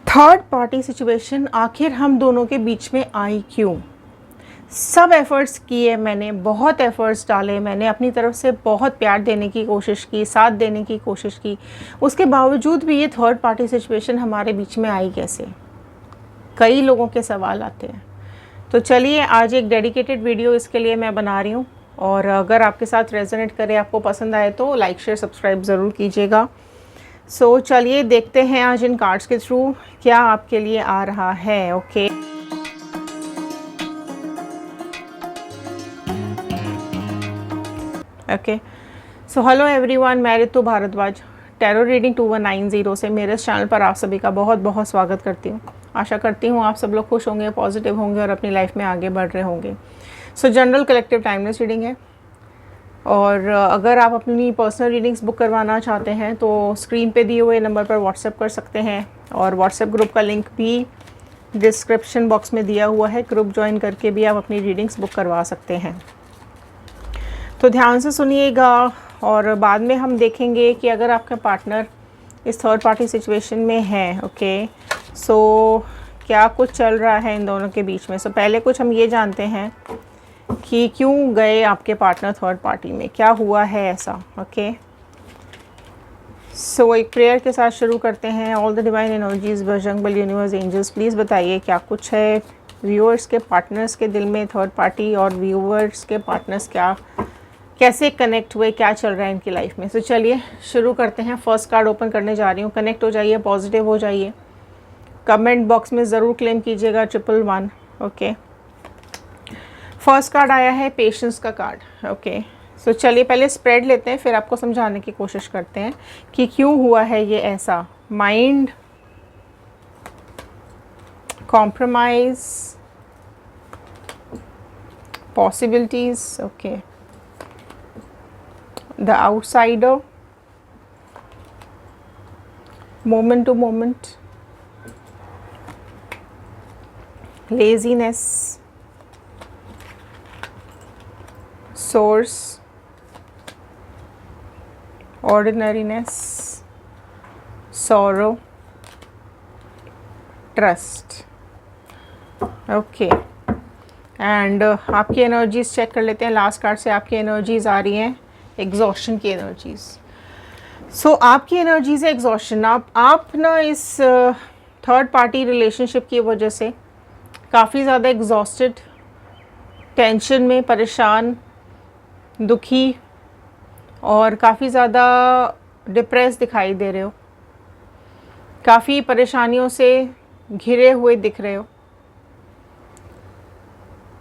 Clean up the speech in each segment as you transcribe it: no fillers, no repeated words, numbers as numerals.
Third party situation आखिर हम दोनों के बीच में आई क्यों? सब एफ़र्ट्स किए मैंने, बहुत एफ़र्ट्स डाले मैंने, अपनी तरफ से बहुत प्यार देने की कोशिश की, साथ देने की कोशिश की, उसके बावजूद भी ये थर्ड पार्टी सिचुएशन हमारे बीच में आई कैसे? कई लोगों के सवाल आते हैं। तो चलिए आज एक डेडिकेटेड वीडियो इसके लिए मैं बना रही हूँ, और अगर आपके साथ रेजोनेट करे, आपको पसंद आए तो लाइक शेयर सब्सक्राइब ज़रूर कीजिएगा। सो चलिए देखते हैं आज इन कार्ड्स के थ्रू क्या आपके लिए आ रहा है। ओके सो हेलो एवरीवन, मैं रितु भारद्वाज टैरो रीडिंग 2190 से मेरे इस चैनल पर आप सभी का बहुत बहुत स्वागत करती हूँ। आशा करती हूँ आप सब लोग खुश होंगे, पॉजिटिव होंगे और अपनी लाइफ में आगे बढ़ रहे होंगे। सो जनरल कलेक्टिव टाइमलेस रीडिंग है, और अगर आप अपनी पर्सनल रीडिंग्स बुक करवाना चाहते हैं तो स्क्रीन पे दिए हुए नंबर पर व्हाट्सएप कर सकते हैं, और व्हाट्सएप ग्रुप का लिंक भी डिस्क्रिप्शन बॉक्स में दिया हुआ है। ग्रुप ज्वाइन करके भी आप अपनी रीडिंग्स बुक करवा सकते हैं। तो ध्यान से सुनिएगा, और बाद में हम देखेंगे कि अगर आपका पार्टनर इस थर्ड पार्टी सिचुएशन में है, ओके, सो क्या कुछ चल रहा है इन दोनों के बीच में। सो पहले कुछ हम ये जानते हैं कि क्यों गए आपके पार्टनर थर्ड पार्टी में, क्या हुआ है ऐसा। ओके सो एक प्रेयर के साथ शुरू करते हैं। All the divine energies, Bajrang Bali, universe, angels, please बताइए क्या कुछ है व्यूअर्स के पार्टनर्स के दिल में थर्ड पार्टी, और व्यूअर्स के पार्टनर्स क्या कैसे कनेक्ट हुए, क्या चल रहा है इनकी लाइफ में। सो चलिए शुरू करते हैं। फर्स्ट कार्ड ओपन करने जा रही हूँ। कनेक्ट हो जाइए, पॉजिटिव हो जाइए, कमेंट बॉक्स में ज़रूर क्लेम कीजिएगा 111। ओके फर्स्ट कार्ड आया है पेशेंस का कार्ड। ओके सो चलिए पहले स्प्रेड लेते हैं, फिर आपको समझाने की कोशिश करते हैं कि क्यों हुआ है ये ऐसा। Mind, compromise, possibilities, okay, the outsider, moment to moment, laziness, source, ordinariness, sorrow, trust। Okay and आपकी एनर्जीज चेक कर लेते हैं। लास्ट कार्ड से आपकी एनर्जीज आ रही हैं एग्जॉशन की एनर्जीज। सो आपकी एनर्जीज है एग्जॉशन। आप ना इस थर्ड पार्टी रिलेशनशिप की वजह से काफ़ी ज़्यादा एग्जॉस्टेड, टेंशन में, परेशान, दुखी और काफ़ी ज़्यादा डिप्रेस दिखाई दे रहे हो, काफ़ी परेशानियों से घिरे हुए दिख रहे हो।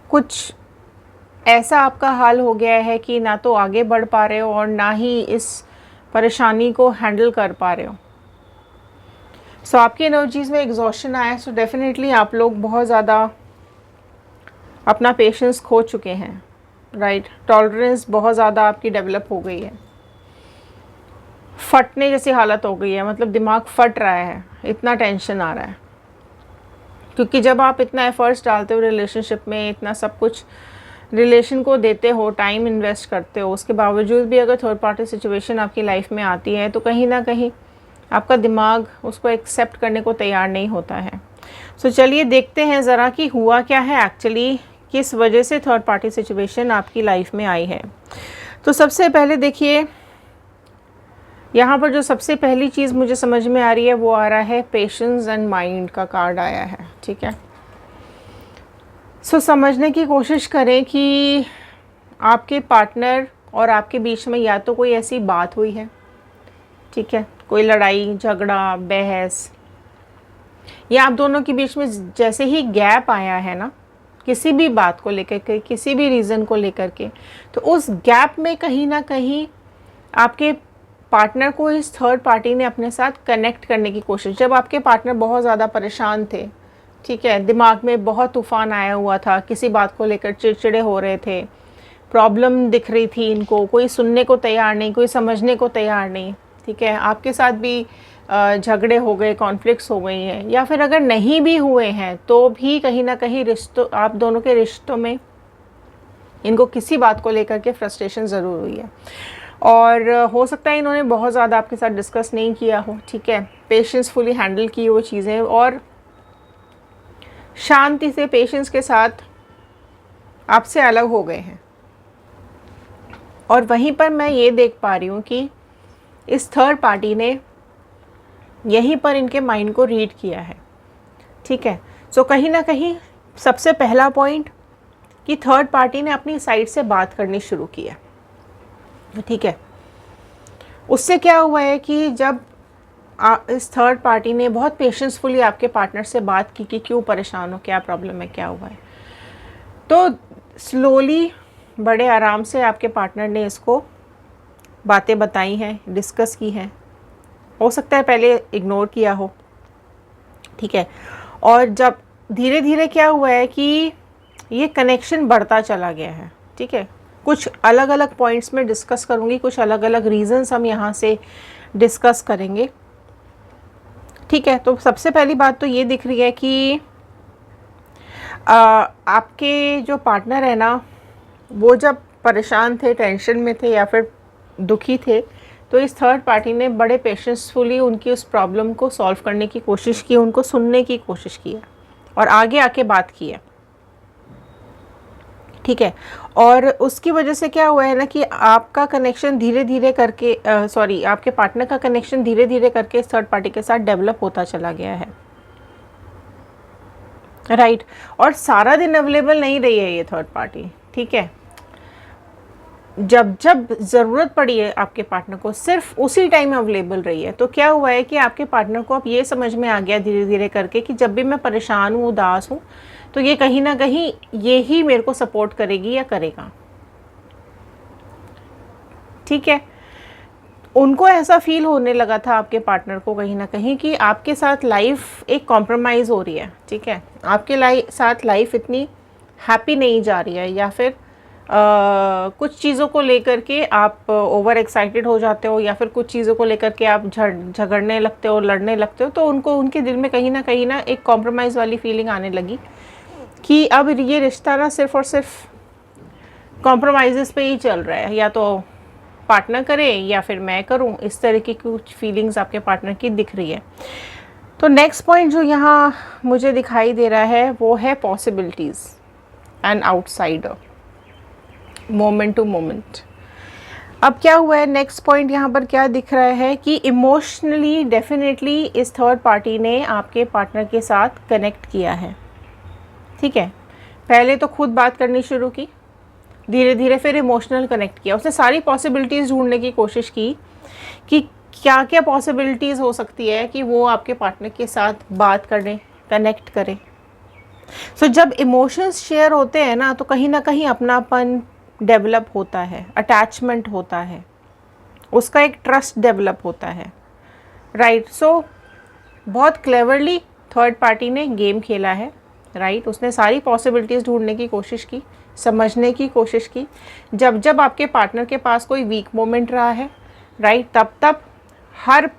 कुछ ऐसा आपका हाल हो गया है कि ना तो आगे बढ़ पा रहे हो और ना ही इस परेशानी को हैंडल कर पा रहे हो। सो आपकी एनर्जीज़ में एग्जॉशन आया। सो डेफिनेटली आप लोग बहुत ज़्यादा अपना पेशेंस खो चुके हैं, राइट। टॉलरेंस बहुत ज़्यादा आपकी डेवलप हो गई है, फटने जैसी हालत हो गई है, मतलब दिमाग फट रहा है, इतना टेंशन आ रहा है। क्योंकि जब आप इतना एफर्ट्स डालते हो रिलेशनशिप में, इतना सब कुछ रिलेशन को देते हो, टाइम इन्वेस्ट करते हो, उसके बावजूद भी अगर थर्ड पार्टी सिचुएशन आपकी लाइफ में आती है तो कहीं ना कहीं आपका दिमाग उसको एक्सेप्ट करने को तैयार नहीं होता है। सो चलिए देखते हैं ज़रा कि हुआ क्या है एक्चुअली, किस वजह से थर्ड पार्टी सिचुएशन आपकी लाइफ में आई है। तो सबसे पहले देखिए, यहाँ पर जो सबसे पहली चीज़ मुझे समझ में आ रही है वो आ रहा है पेशेंस एंड माइंड का कार्ड आया है, ठीक है। सो समझने की कोशिश करें कि आपके पार्टनर और आपके बीच में या तो कोई ऐसी बात हुई है, ठीक है, कोई लड़ाई झगड़ा बहस, या आप दोनों के बीच में जैसे ही गैप आया है ना किसी भी बात को लेकर के, किसी भी रीज़न को लेकर के, तो उस गैप में कहीं ना कहीं आपके पार्टनर को इस थर्ड पार्टी ने अपने साथ कनेक्ट करने की कोशिश। जब आपके पार्टनर बहुत ज़्यादा परेशान थे, ठीक है, दिमाग में बहुत तूफान आया हुआ था, किसी बात को लेकर चिड़चिड़े हो रहे थे, प्रॉब्लम दिख रही थी इनको, कोई सुनने को तैयार नहीं, कोई समझने को तैयार नहीं, ठीक है, आपके साथ भी झगड़े हो गए, कॉन्फ्लिक्ट्स हो गई हैं, या फिर अगर नहीं भी हुए हैं तो भी कहीं ना कहीं रिश्तों, आप दोनों के रिश्तों में इनको किसी बात को लेकर के फ्रस्ट्रेशन ज़रूर हुई है। और हो सकता है इन्होंने बहुत ज़्यादा आपके साथ डिस्कस नहीं किया हो, ठीक है, पेशेंसफुली हैंडल की वो चीज़ें और शांति से पेशेंस के साथ आपसे अलग हो गए हैं। और वहीं पर मैं ये देख पा रही हूँ कि इस थर्ड पार्टी ने यहीं पर इनके माइंड को रीड किया है, ठीक है। सो कहीं ना कहीं सबसे पहला पॉइंट कि थर्ड पार्टी ने अपनी साइड से बात करनी शुरू की है, ठीक है। उससे क्या हुआ है कि जब इस थर्ड पार्टी ने बहुत पेशेंसफुली आपके पार्टनर से बात की कि क्यों परेशान हो, क्या प्रॉब्लम है, क्या हुआ है, तो स्लोली बड़े आराम से आपके पार्टनर ने इसको बातें बताई हैं, डिस्कस की हैं। हो सकता है पहले इग्नोर किया हो, ठीक है। और जब धीरे धीरे क्या हुआ है कि ये कनेक्शन बढ़ता चला गया है, ठीक है। कुछ अलग अलग पॉइंट्स में डिस्कस करूँगी, कुछ अलग अलग रीजंस हम यहाँ से डिस्कस करेंगे, ठीक है। तो सबसे पहली बात तो ये दिख रही है कि आपके जो पार्टनर है ना, वो जब परेशान थे, टेंशन में थे या फिर दुखी थे, तो इस थर्ड पार्टी ने बड़े पेशेंसफुली उनकी उस प्रॉब्लम को सॉल्व करने की कोशिश की, उनको सुनने की कोशिश की है और आगे आके बात की है, ठीक है। और उसकी वजह से क्या हुआ है ना कि आपका कनेक्शन धीरे धीरे करके आपके पार्टनर का कनेक्शन धीरे धीरे करके इस थर्ड पार्टी के साथ डेवलप होता चला गया है, राइट। और सारा दिन अवेलेबल नहीं रही है ये थर्ड पार्टी, ठीक है। जब जब ज़रूरत पड़ी है आपके पार्टनर को, सिर्फ उसी टाइम अवेलेबल रही है। तो क्या हुआ है कि आपके पार्टनर को अब ये समझ में आ गया धीरे धीरे करके कि जब भी मैं परेशान हूँ, उदास हूँ, तो ये कहीं ना कहीं ये ही मेरे को सपोर्ट करेगी या करेगा, ठीक है। उनको ऐसा फील होने लगा था आपके पार्टनर को कहीं ना कहीं कि आपके साथ लाइफ एक कॉम्प्रोमाइज़ हो रही है, ठीक है। आपके साथ लाइफ इतनी हैप्पी नहीं जा रही है, या फिर कुछ चीज़ों को लेकर के आप ओवर एक्साइटेड हो जाते हो, या फिर कुछ चीज़ों को लेकर के आप झगड़ने लगते हो, लड़ने लगते हो। तो उनको उनके दिल में कहीं ना एक कॉम्प्रोमाइज़ वाली फीलिंग आने लगी कि अब ये रिश्ता ना सिर्फ और सिर्फ कॉम्प्रोमाइज़ पे ही चल रहा है, या तो पार्टनर करे या फिर मैं करूं। इस तरह की कुछ फीलिंग्स आपके पार्टनर की दिख रही है। तो नेक्स्ट पॉइंट जो यहाँ मुझे दिखाई दे रहा है वो है possibilities and outsider, moment to moment. अब क्या हुआ है, नेक्स्ट पॉइंट यहाँ पर क्या दिख रहा है कि इमोशनली डेफिनेटली इस थर्ड पार्टी ने आपके पार्टनर के साथ कनेक्ट किया है, ठीक है। पहले तो खुद बात करनी शुरू की, धीरे धीरे फिर इमोशनल कनेक्ट किया। उसने सारी पॉसिबिलिटीज़ ढूंढने की कोशिश की कि क्या क्या पॉसिबिलिटीज़ हो सकती है कि वो आपके पार्टनर के साथ बात करें, कनेक्ट करें। सो जब इमोशंस शेयर होते हैं ना, तो कहीं ना कहीं अपनापन डेवलप होता है, अटैचमेंट होता है, उसका एक ट्रस्ट डेवलप होता है, राइट। सो बहुत क्लेवरली थर्ड पार्टी ने गेम खेला है, राइट। उसने सारी पॉसिबिलिटीज़ ढूंढने की कोशिश की, समझने की कोशिश की। जब जब आपके पार्टनर के पास कोई वीक मोमेंट रहा है, राइट, तब तब हर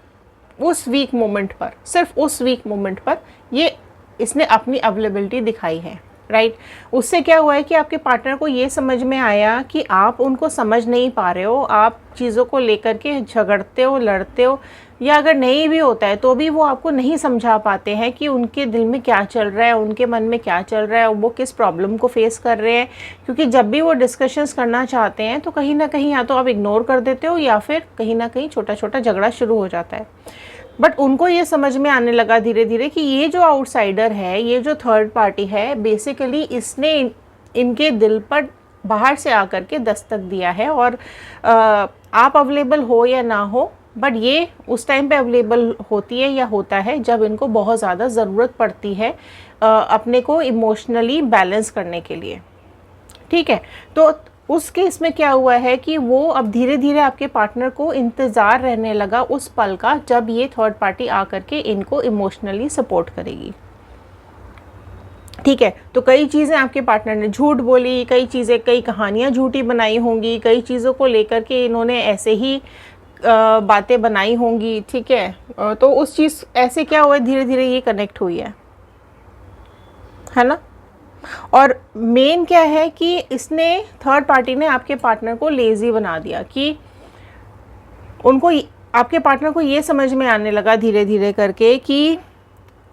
उस वीक मोमेंट पर, सिर्फ उस वीक मोमेंट पर ये इसने अपनी अवेलेबिलिटी दिखाई है, राइट। उससे क्या हुआ है कि आपके पार्टनर को ये समझ में आया कि आप उनको समझ नहीं पा रहे हो, आप चीज़ों को लेकर के झगड़ते हो, लड़ते हो, या अगर नहीं भी होता है तो भी वो आपको नहीं समझा पाते हैं कि उनके दिल में क्या चल रहा है, उनके मन में क्या चल रहा है, वो किस प्रॉब्लम को फेस कर रहे हैं। क्योंकि जब भी वो डिस्कशंस करना चाहते हैं तो कहीं ना कहीं या तो आप इग्नोर कर देते हो, या फिर कहीं ना कहीं छोटा छोटा झगड़ा शुरू हो जाता है। बट उनको ये समझ में आने लगा धीरे धीरे कि ये जो आउटसाइडर है, ये जो थर्ड पार्टी है, बेसिकली इसने इनके दिल पर बाहर से आकर के दस्तक दिया है। और आप अवेलेबल हो या ना हो, बट ये उस टाइम पे अवेलेबल होती है या होता है जब इनको बहुत ज़्यादा ज़रूरत पड़ती है अपने को इमोशनली बैलेंस करने के लिए, ठीक है। तो उस केस में क्या हुआ है कि वो अब धीरे धीरे आपके पार्टनर को इंतज़ार रहने लगा उस पल का जब ये थर्ड पार्टी आकर के इनको इमोशनली सपोर्ट करेगी, ठीक है। तो कई चीज़ें आपके पार्टनर ने झूठ बोली, कई चीज़ें, कई कहानियाँ झूठी बनाई होंगी, कई चीज़ों को लेकर के इन्होंने ऐसे ही बातें बनाई होंगी, ठीक है। तो उस चीज़ ऐसे क्या हुआ है, धीरे धीरे ये कनेक्ट हुई है ना। और मेन क्या है कि इसने, थर्ड पार्टी ने आपके पार्टनर को लेज़ी बना दिया कि उनको आपके पार्टनर को ये समझ में आने लगा धीरे धीरे करके कि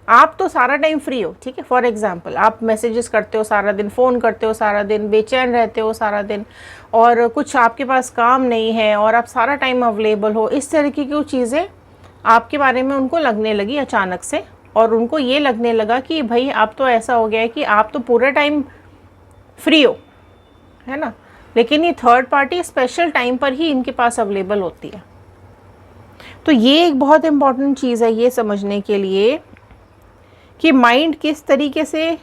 आप तो सारा टाइम फ्री हो, ठीक है। फॉर एग्जांपल आप मैसेजेस करते हो सारा दिन, फ़ोन करते हो सारा दिन, बेचैन रहते हो सारा दिन, और कुछ आपके पास काम नहीं है और आप सारा टाइम अवेलेबल हो। इस तरीके की चीज़ें आपके बारे में उनको लगने लगी अचानक से, और उनको ये लगने लगा कि भाई आप तो ऐसा हो गया है कि आप तो पूरे टाइम फ्री हो, है ना, लेकिन ये थर्ड पार्टी स्पेशल टाइम पर ही इनके पास अवेलेबल होती है। तो ये एक बहुत इम्पॉर्टेंट चीज़ है ये समझने के लिए कि माइंड किस तरीके से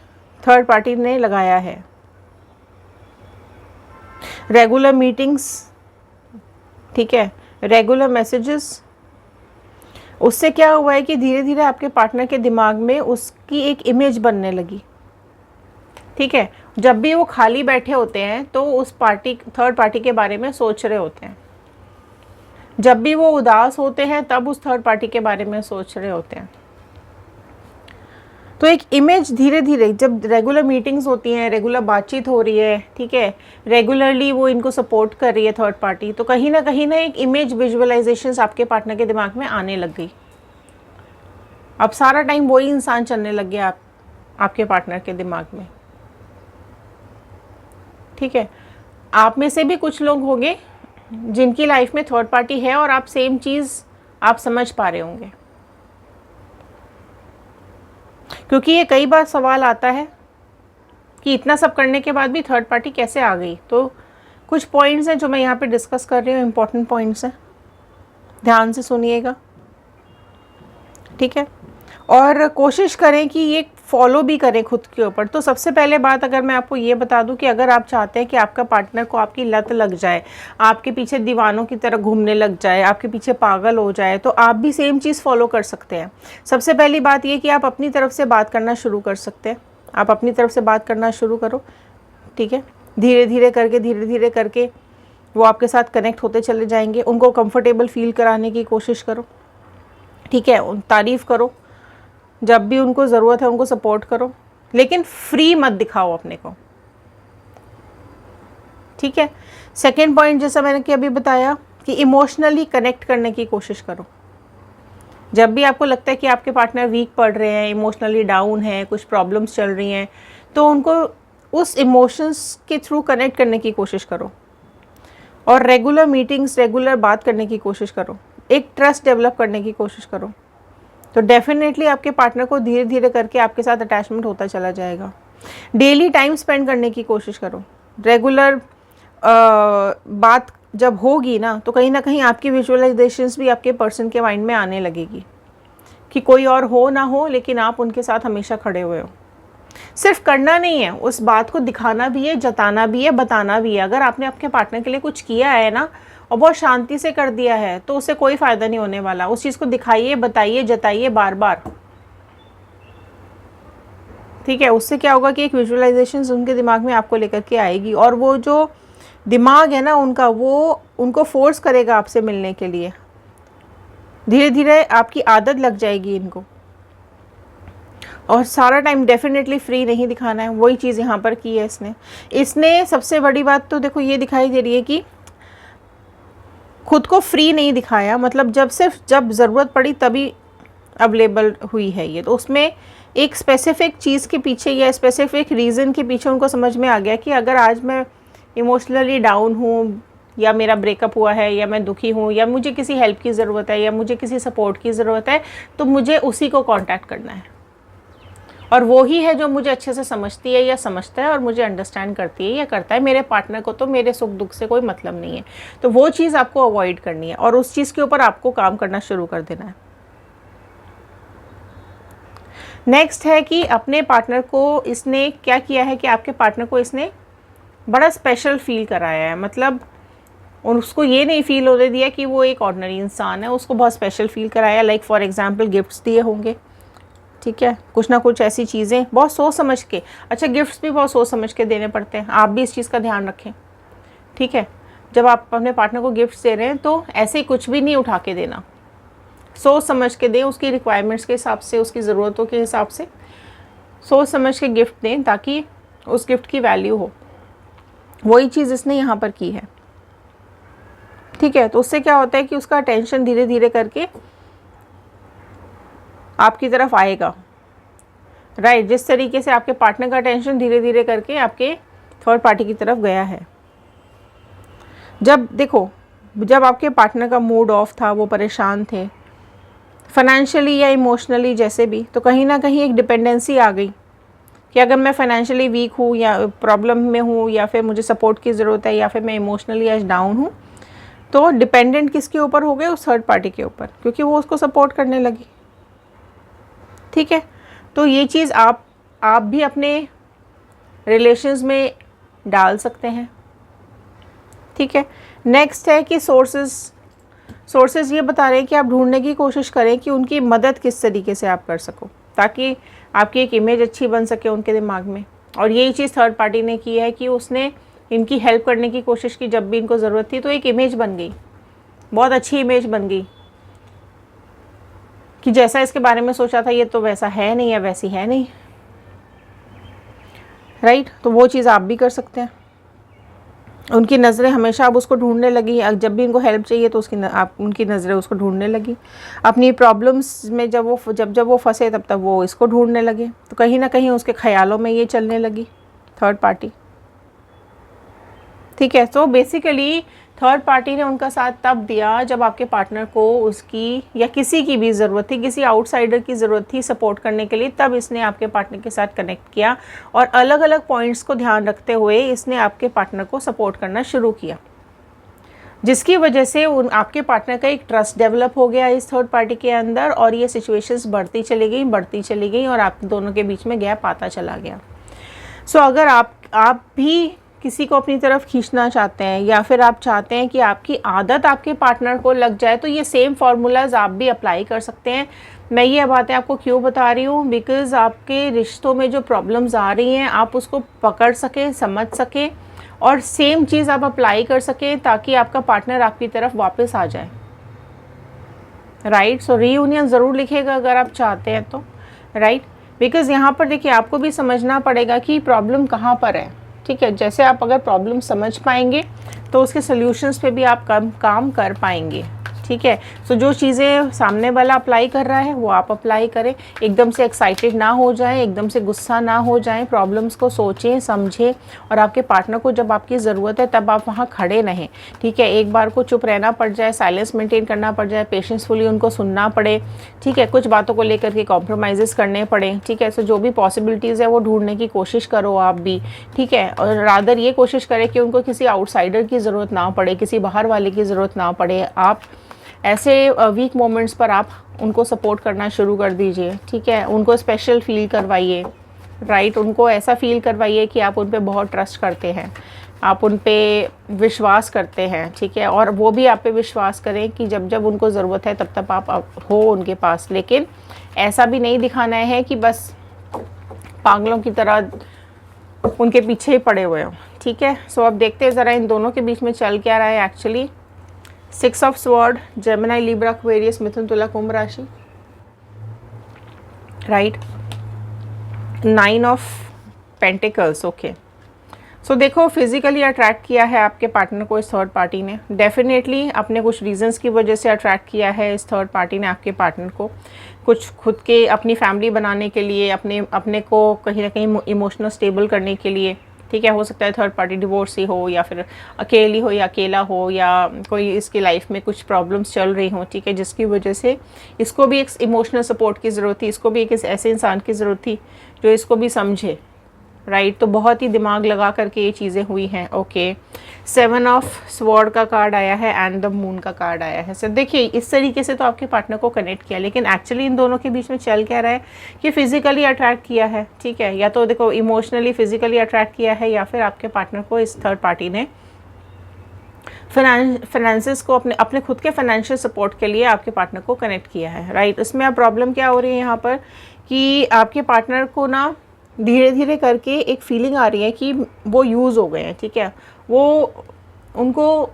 थर्ड पार्टी ने लगाया है। रेगुलर मीटिंग्स, ठीक है, रेगुलर मैसेजेस, उससे क्या हुआ है कि धीरे धीरे आपके पार्टनर के दिमाग में उसकी एक इमेज बनने लगी, ठीक है। जब भी वो खाली बैठे होते हैं तो उस पार्टी, थर्ड पार्टी के बारे में सोच रहे होते हैं। जब भी वो उदास होते हैं तब उस थर्ड पार्टी के बारे में सोच रहे होते हैं। तो एक इमेज धीरे धीरे, जब रेगुलर मीटिंग्स होती हैं, रेगुलर बातचीत हो रही है, ठीक है, रेगुलरली वो इनको सपोर्ट कर रही है थर्ड पार्टी, तो कहीं ना एक इमेज विजुअलाइजेशंस आपके पार्टनर के दिमाग में आने लग गई। अब सारा टाइम वही इंसान चलने लग गया आपके पार्टनर के दिमाग में, ठीक है। आप में से भी कुछ लोग होंगे जिनकी लाइफ में थर्ड पार्टी है और आप सेम चीज़ आप समझ पा रहे होंगे, क्योंकि ये कई बार सवाल आता है कि इतना सब करने के बाद भी थर्ड पार्टी कैसे आ गई। तो कुछ पॉइंट्स हैं जो मैं यहाँ पे डिस्कस कर रही हूँ, इम्पोर्टेंट पॉइंट्स हैं, ध्यान से सुनिएगा, ठीक है। और कोशिश करें कि ये फॉलो भी करें खुद के ऊपर। तो सबसे पहले बात अगर मैं आपको ये बता दूं कि अगर आप चाहते हैं कि आपका पार्टनर को आपकी लत लग जाए, आपके पीछे दीवानों की तरह घूमने लग जाए, आपके पीछे पागल हो जाए, तो आप भी सेम चीज़ फॉलो कर सकते हैं। सबसे पहली बात ये कि आप अपनी तरफ से बात करना शुरू कर सकते हैं। आप अपनी तरफ से बात करना शुरू करो, ठीक है। धीरे धीरे करके वो आपके साथ कनेक्ट होते चले जाएंगे। उनको कंफर्टेबल फील कराने की कोशिश करो, ठीक है। तारीफ़ करो, जब भी उनको ज़रूरत है उनको सपोर्ट करो, लेकिन फ्री मत दिखाओ अपने को, ठीक है। सेकेंड पॉइंट, जैसा मैंने कि अभी बताया कि इमोशनली कनेक्ट करने की कोशिश करो। जब भी आपको लगता है कि आपके पार्टनर वीक पड़ रहे हैं, इमोशनली डाउन है, कुछ प्रॉब्लम्स चल रही हैं, तो उनको उस इमोशंस के थ्रू कनेक्ट करने की कोशिश करो, और रेगुलर मीटिंग्स, रेगुलर बात करने की कोशिश करो, एक ट्रस्ट डेवलप करने की कोशिश करो। तो डेफिनेटली आपके पार्टनर को धीरे धीरे करके आपके साथ अटैचमेंट होता चला जाएगा। डेली टाइम स्पेंड करने की कोशिश करो। रेगुलर बात जब होगी ना, तो कहीं आपकी विजुअलाइजेशंस भी आपके पर्सन के माइंड में आने लगेगी कि कोई और हो ना हो, लेकिन आप उनके साथ हमेशा खड़े हुए हो। सिर्फ करना नहीं है, उस बात को दिखाना भी है, जताना भी है, बताना भी है। अगर आपने आपके पार्टनर के लिए कुछ किया है ना और बहुत शांति से कर दिया है, तो उससे कोई फ़ायदा नहीं होने वाला। उस चीज़ को दिखाइए, बताइए, जताइए बार बार, ठीक है। उससे क्या होगा कि एक विजुअलाइजेशन उनके दिमाग में आपको लेकर के आएगी, और वो जो दिमाग है ना उनका, वो उनको फोर्स करेगा आपसे मिलने के लिए। धीरे धीरे आपकी आदत लग जाएगी इनको, और सारा टाइम डेफिनेटली फ्री नहीं दिखाना है। वही चीज़ यहाँ पर की है इसने सबसे बड़ी बात तो देखो ये दिखाई दे रही है कि खुद को फ्री नहीं दिखाया, मतलब जब ज़रूरत पड़ी तभी अवेलेबल हुई है ये। तो उसमें एक स्पेसिफिक चीज़ के पीछे या स्पेसिफिक रीज़न के पीछे उनको समझ में आ गया कि अगर आज मैं इमोशनली डाउन हूँ, या मेरा ब्रेकअप हुआ है, या मैं दुखी हूँ, या मुझे किसी हेल्प की ज़रूरत है, या मुझे किसी सपोर्ट की ज़रूरत है, तो मुझे उसी को कांटेक्ट करना है, और वो ही है जो मुझे अच्छे से समझती है या समझता है और मुझे अंडरस्टैंड करती है या करता है। मेरे पार्टनर को तो मेरे सुख दुख से कोई मतलब नहीं है। तो वो चीज़ आपको अवॉइड करनी है और उस चीज़ के ऊपर आपको काम करना शुरू कर देना है। नेक्स्ट है कि अपने पार्टनर को इसने क्या किया है कि आपके पार्टनर को इसने बड़ा स्पेशल फील कराया है। मतलब उसको ये नहीं फील होने दिया कि वो एक ऑर्डिनरी इंसान है, उसको बहुत स्पेशल फील कराया। लाइक फॉर एग्जांपल गिफ्ट्स दिए होंगे, ठीक है, कुछ ना कुछ ऐसी चीज़ें बहुत सोच समझ के। अच्छा, गिफ्ट्स भी बहुत सोच समझ के देने पड़ते हैं, आप भी इस चीज़ का ध्यान रखें, ठीक है। जब आप अपने पार्टनर को गिफ्ट्स दे रहे हैं तो ऐसे ही कुछ भी नहीं उठा के देना, सोच समझ के दें, उसकी रिक्वायरमेंट्स के हिसाब से, उसकी ज़रूरतों के हिसाब से सोच समझ के गिफ्ट दें ताकि उस गिफ्ट की वैल्यू हो। वही चीज़ इसने यहाँ पर की है। ठीक है। तो उससे क्या होता है कि उसका अटेंशन धीरे धीरे करके आपकी तरफ आएगा, राइट। जिस तरीके से आपके पार्टनर का अटेंशन धीरे धीरे करके आपके थर्ड पार्टी की तरफ गया है। जब देखो, जब आपके पार्टनर का मूड ऑफ था, वो परेशान थे फाइनेंशियली या इमोशनली जैसे भी, तो कहीं ना कहीं एक डिपेंडेंसी आ गई कि अगर मैं फाइनेंशियली वीक हूँ या प्रॉब्लम में हूँ या फिर मुझे सपोर्ट की ज़रूरत है या फिर मैं इमोशनली आज डाउन हूँ, तो डिपेंडेंट किसके ऊपर हो गए? उस थर्ड पार्टी के ऊपर, क्योंकि वो उसको सपोर्ट करने लगी। ठीक है। तो ये चीज़ आप भी अपने रिलेशंस में डाल सकते हैं। ठीक है। नेक्स्ट है कि सोर्सेज ये बता रहे हैं कि आप ढूंढने की कोशिश करें कि उनकी मदद किस तरीके से आप कर सको, ताकि आपकी एक इमेज अच्छी बन सके उनके दिमाग में। और यही चीज़ थर्ड पार्टी ने की है कि उसने इनकी हेल्प करने की कोशिश की जब भी इनको ज़रूरत थी, तो एक इमेज बन गई, बहुत अच्छी इमेज बन गई कि जैसा इसके बारे में सोचा था ये तो वैसा है नहीं या वैसी है नहीं, राइट। तो वो चीज़ आप भी कर सकते हैं। उनकी नज़रें हमेशा अब उसको ढूंढने लगी, जब भी इनको हेल्प चाहिए तो उनकी नज़रें उसको ढूंढने लगी। अपनी प्रॉब्लम्स में जब वो फंसे तब वो इसको ढूंढने लगे, तो कहीं ना कहीं उसके ख्यालों में ये चलने लगी थर्ड पार्टी। ठीक है। तो बेसिकली थर्ड पार्टी ने उनका साथ तब दिया जब आपके पार्टनर को उसकी या किसी की भी ज़रूरत थी, किसी आउटसाइडर की ज़रूरत थी सपोर्ट करने के लिए, तब इसने आपके पार्टनर के साथ कनेक्ट किया और अलग अलग पॉइंट्स को ध्यान रखते हुए इसने आपके पार्टनर को सपोर्ट करना शुरू किया, जिसकी वजह से आपके पार्टनर का एक ट्रस्ट डेवलप हो गया इस थर्ड पार्टी के अंदर, और ये सिचुएशंस बढ़ती चली गई और आप दोनों के बीच में गैप आता चला गया। सो अगर आप भी किसी को अपनी तरफ खींचना चाहते हैं या फिर आप चाहते हैं कि आपकी आदत आपके पार्टनर को लग जाए, तो ये सेम फार्मूलाज आप भी अप्लाई कर सकते हैं। मैं ये बातें आपको क्यों बता रही हूँ? बिकॉज़ आपके रिश्तों में जो प्रॉब्लम्स आ रही हैं आप उसको पकड़ सकें, समझ सकें और सेम चीज़ आप अप्लाई कर सकें, ताकि आपका पार्टनर आपकी तरफ वापस आ जाए, राइट। सो रीयूनियन ज़रूर लिखेगा अगर आप चाहते हैं तो, राइट। बिकॉज़ यहाँ पर देखिए आपको भी समझना पड़ेगा कि प्रॉब्लम कहाँ पर है। ठीक है। जैसे आप अगर प्रॉब्लम समझ पाएंगे तो उसके सॉल्यूशंस पे भी आप काम कर पाएंगे। ठीक है। सो जो चीज़ें सामने वाला अप्लाई कर रहा है वो आप अप्लाई करें, एकदम से एक्साइटेड ना हो जाएं, एकदम से गुस्सा ना हो जाएं, प्रॉब्लम्स को सोचें, समझें और आपके पार्टनर को जब आपकी ज़रूरत है तब आप वहाँ खड़े रहें। ठीक है। एक बार को चुप रहना पड़ जाए, साइलेंस मेंटेन करना पड़ जाए, पेशेंसफुली उनको सुनना पड़े। ठीक है। कुछ बातों को लेकर के कॉम्प्रोमाइज़ करने पड़े। ठीक है। सो जो भी पॉसिबिलिटीज़ है वो ढूंढने की कोशिश करो आप भी। ठीक है। और रादर ये कोशिश करें कि उनको किसी आउटसाइडर की ज़रूरत ना पड़े, किसी बाहर वाले की ज़रूरत ना पड़े। आप ऐसे वीक मोमेंट्स पर आप उनको सपोर्ट करना शुरू कर दीजिए। ठीक है। उनको स्पेशल फील करवाइए, राइट। उनको ऐसा फील करवाइए कि आप उन पे बहुत ट्रस्ट करते हैं, आप उन पे विश्वास करते हैं। ठीक है। और वो भी आप पे विश्वास करें कि जब जब उनको ज़रूरत है तब तब आप हो उनके पास। लेकिन ऐसा भी नहीं दिखाना है कि बस पागलों की तरह उनके पीछे ही पड़े हुए हों। ठीक है। सो अब देखते हैं ज़रा इन दोनों के बीच में चल क्या रहा है actually. 6 of sword, Gemini, Libra, Aquarius, मिथुन, तुला, कुंभ राशि, right. 9 of pentacles. Okay. So देखो फिजिकली अट्रैक्ट किया है आपके पार्टनर को इस थर्ड पार्टी ने, डेफिनेटली अपने कुछ रीजंस की वजह से अट्रैक्ट किया है इस थर्ड पार्टी ने आपके पार्टनर को, कुछ खुद के अपनी फैमिली बनाने के लिए, अपने को कहीं ना कहीं इमोशनल स्टेबल करने के लिए। ठीक है। हो सकता है थर्ड पार्टी डिवोर्सी हो या फिर अकेली हो या अकेला हो, या कोई इसकी लाइफ में कुछ प्रॉब्लम्स चल रही हों। ठीक है। जिसकी वजह से इसको भी एक इमोशनल सपोर्ट की ज़रूरत थी, इसको भी एक ऐसे इंसान की ज़रूरत थी जो इसको भी समझे, राइट। तो बहुत ही दिमाग लगा करके ये चीज़ें हुई हैं। ओके। 7 ऑफ स्वॉर्ड का कार्ड आया है एंड द मून का कार्ड आया है। सर देखिए इस तरीके से तो आपके पार्टनर को कनेक्ट किया, लेकिन एक्चुअली इन दोनों के बीच में चल क्या रहा है कि फिजिकली अट्रैक्ट किया है। ठीक है। या तो देखो इमोशनली फिजिकली अट्रैक्ट किया है, या फिर आपके पार्टनर को इस थर्ड पार्टी ने फाइनेंसेस को अपने खुद के फाइनेंशियल सपोर्ट के लिए आपके पार्टनर को कनेक्ट किया है, राइट। इसमें अब प्रॉब्लम क्या हो रही है यहाँ पर कि आपके पार्टनर को ना धीरे धीरे करके एक फीलिंग आ रही है कि वो यूज़ हो गए हैं। ठीक है। वो उनको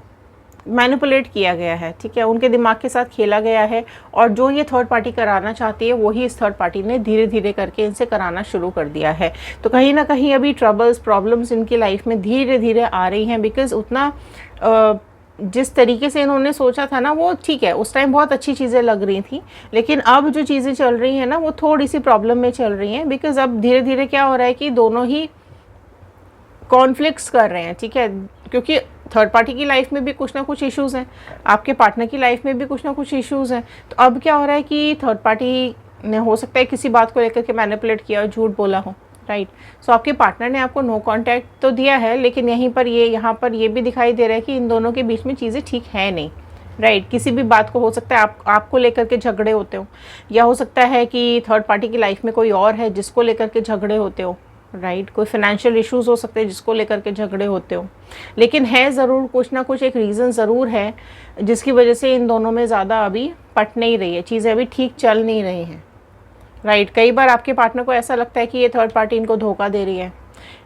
मैनिपुलेट किया गया है। ठीक है। उनके दिमाग के साथ खेला गया है, और जो ये थर्ड पार्टी कराना चाहती है वही इस थर्ड पार्टी ने धीरे धीरे करके इनसे कराना शुरू कर दिया है। तो कहीं ना कहीं अभी ट्रबल्स प्रॉब्लम्स इनकी लाइफ में धीरे धीरे आ रही हैं, बिकॉज उतना जिस तरीके से इन्होंने सोचा था ना वो ठीक है, उस टाइम बहुत अच्छी चीज़ें लग रही थी, लेकिन अब जो चीज़ें चल रही हैं ना वो थोड़ी सी प्रॉब्लम में चल रही हैं। बिकॉज अब धीरे धीरे क्या हो रहा है कि दोनों ही कॉन्फ्लिक्ट्स कर रहे हैं, ठीक है, क्योंकि थर्ड पार्टी की लाइफ में भी कुछ ना कुछ इश्यूज़ हैं, आपके पार्टनर की लाइफ में भी कुछ ना कुछ इश्यूज़ हैं। तो अब क्या हो रहा है कि थर्ड पार्टी ने हो सकता है किसी बात को लेकर के मैनिपुलेट किया और झूठ बोला हो, राइट। सो आपके पार्टनर ने आपको नो कांटेक्ट तो दिया है, लेकिन यहाँ पर ये भी दिखाई दे रहा है कि इन दोनों के बीच में चीज़ें ठीक है नहीं, राइट। किसी भी बात को हो सकता है आपको लेकर के झगड़े होते हो, या हो सकता है कि थर्ड पार्टी की लाइफ में कोई और है जिसको लेकर के झगड़े होते हो, राइट। कोई फाइनेंशियल इश्यूज हो सकते हैं जिसको लेकर के झगड़े होते हो, लेकिन है ज़रूर कुछ ना कुछ एक रीज़न ज़रूर है जिसकी वजह से इन दोनों में ज़्यादा अभी पट नहीं रही है, चीज़ें अभी ठीक चल नहीं रही हैं, राइट। कई बार आपके पार्टनर को ऐसा लगता है कि ये थर्ड पार्टी इनको धोखा दे रही है,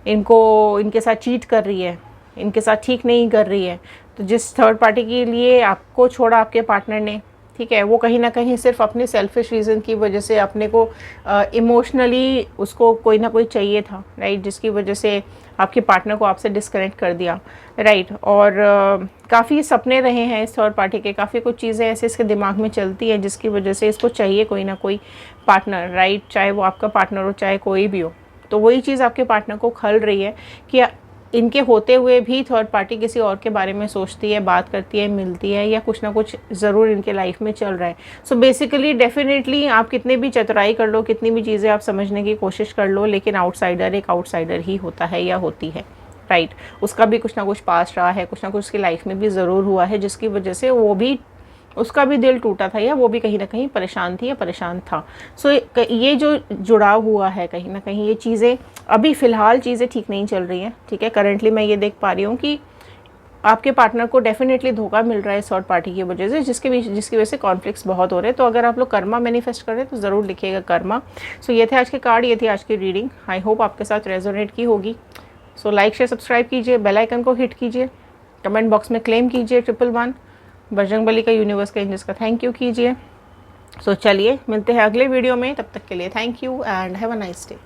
इनके साथ चीट कर रही है, इनके साथ ठीक नहीं कर रही है। तो जिस थर्ड पार्टी के लिए आपको छोड़ा आपके पार्टनर ने, ठीक है, वो कहीं ना कहीं सिर्फ अपने सेल्फिश रीज़न की वजह से अपने को इमोशनली उसको कोई ना कोई चाहिए था, राइट, जिसकी वजह से आपके पार्टनर को आपसे डिस्कनेक्ट कर दिया, राइट। और काफ़ी सपने रहे हैं इस थर्ड पार्टी के, काफ़ी कुछ चीज़ें ऐसे इसके दिमाग में चलती हैं जिसकी वजह से इसको चाहिए कोई ना कोई पार्टनर, राइट, चाहे वो आपका पार्टनर हो चाहे कोई भी हो। तो वही चीज़ आपके पार्टनर को खल रही है कि इनके होते हुए भी थर्ड पार्टी किसी और के बारे में सोचती है, बात करती है, मिलती है, या कुछ ना कुछ ज़रूर इनके लाइफ में चल रहा है। सो बेसिकली डेफिनेटली आप कितनी भी चतुराई कर लो, कितनी भी चीज़ें आप समझने की कोशिश कर लो, लेकिन आउटसाइडर एक आउटसाइडर ही होता है या होती है, राइट। उसका भी कुछ ना कुछ पास रहा है, कुछ ना कुछ उसकी लाइफ में भी ज़रूर हुआ है जिसकी वजह से वो भी, उसका भी दिल टूटा था या वो भी कहीं ना कहीं परेशान थी या परेशान था। सो ये जो जुड़ाव हुआ है कहीं ना कहीं, ये चीज़ें अभी फ़िलहाल चीज़ें ठीक नहीं चल रही हैं, ठीक है। करंटली मैं ये देख पा रही हूँ कि आपके पार्टनर को डेफिनेटली धोखा मिल रहा है इस थर्ड पार्टी की वजह से, जिसकी वजह से कॉन्फ्लिक्ट्स बहुत हो रहे हैं। तो अगर आप लोग कर्मा मैनिफेस्ट कर रहे हैं तो ज़रूर लिखिएगा कर्मा। सो ये थे आज के कार्ड, ये थी आज की रीडिंग। आई होप आपके साथ रेजोनेट की होगी। सो लाइक शेयर सब्सक्राइब कीजिए, बेल आइकन को हिट कीजिए, कमेंट बॉक्स में क्लेम कीजिए 111, बजरंगबली का, यूनिवर्स का, एंजल्स का थैंक यू कीजिए। सो चलिए मिलते हैं अगले वीडियो में, तब तक के लिए thank you and have a nice day.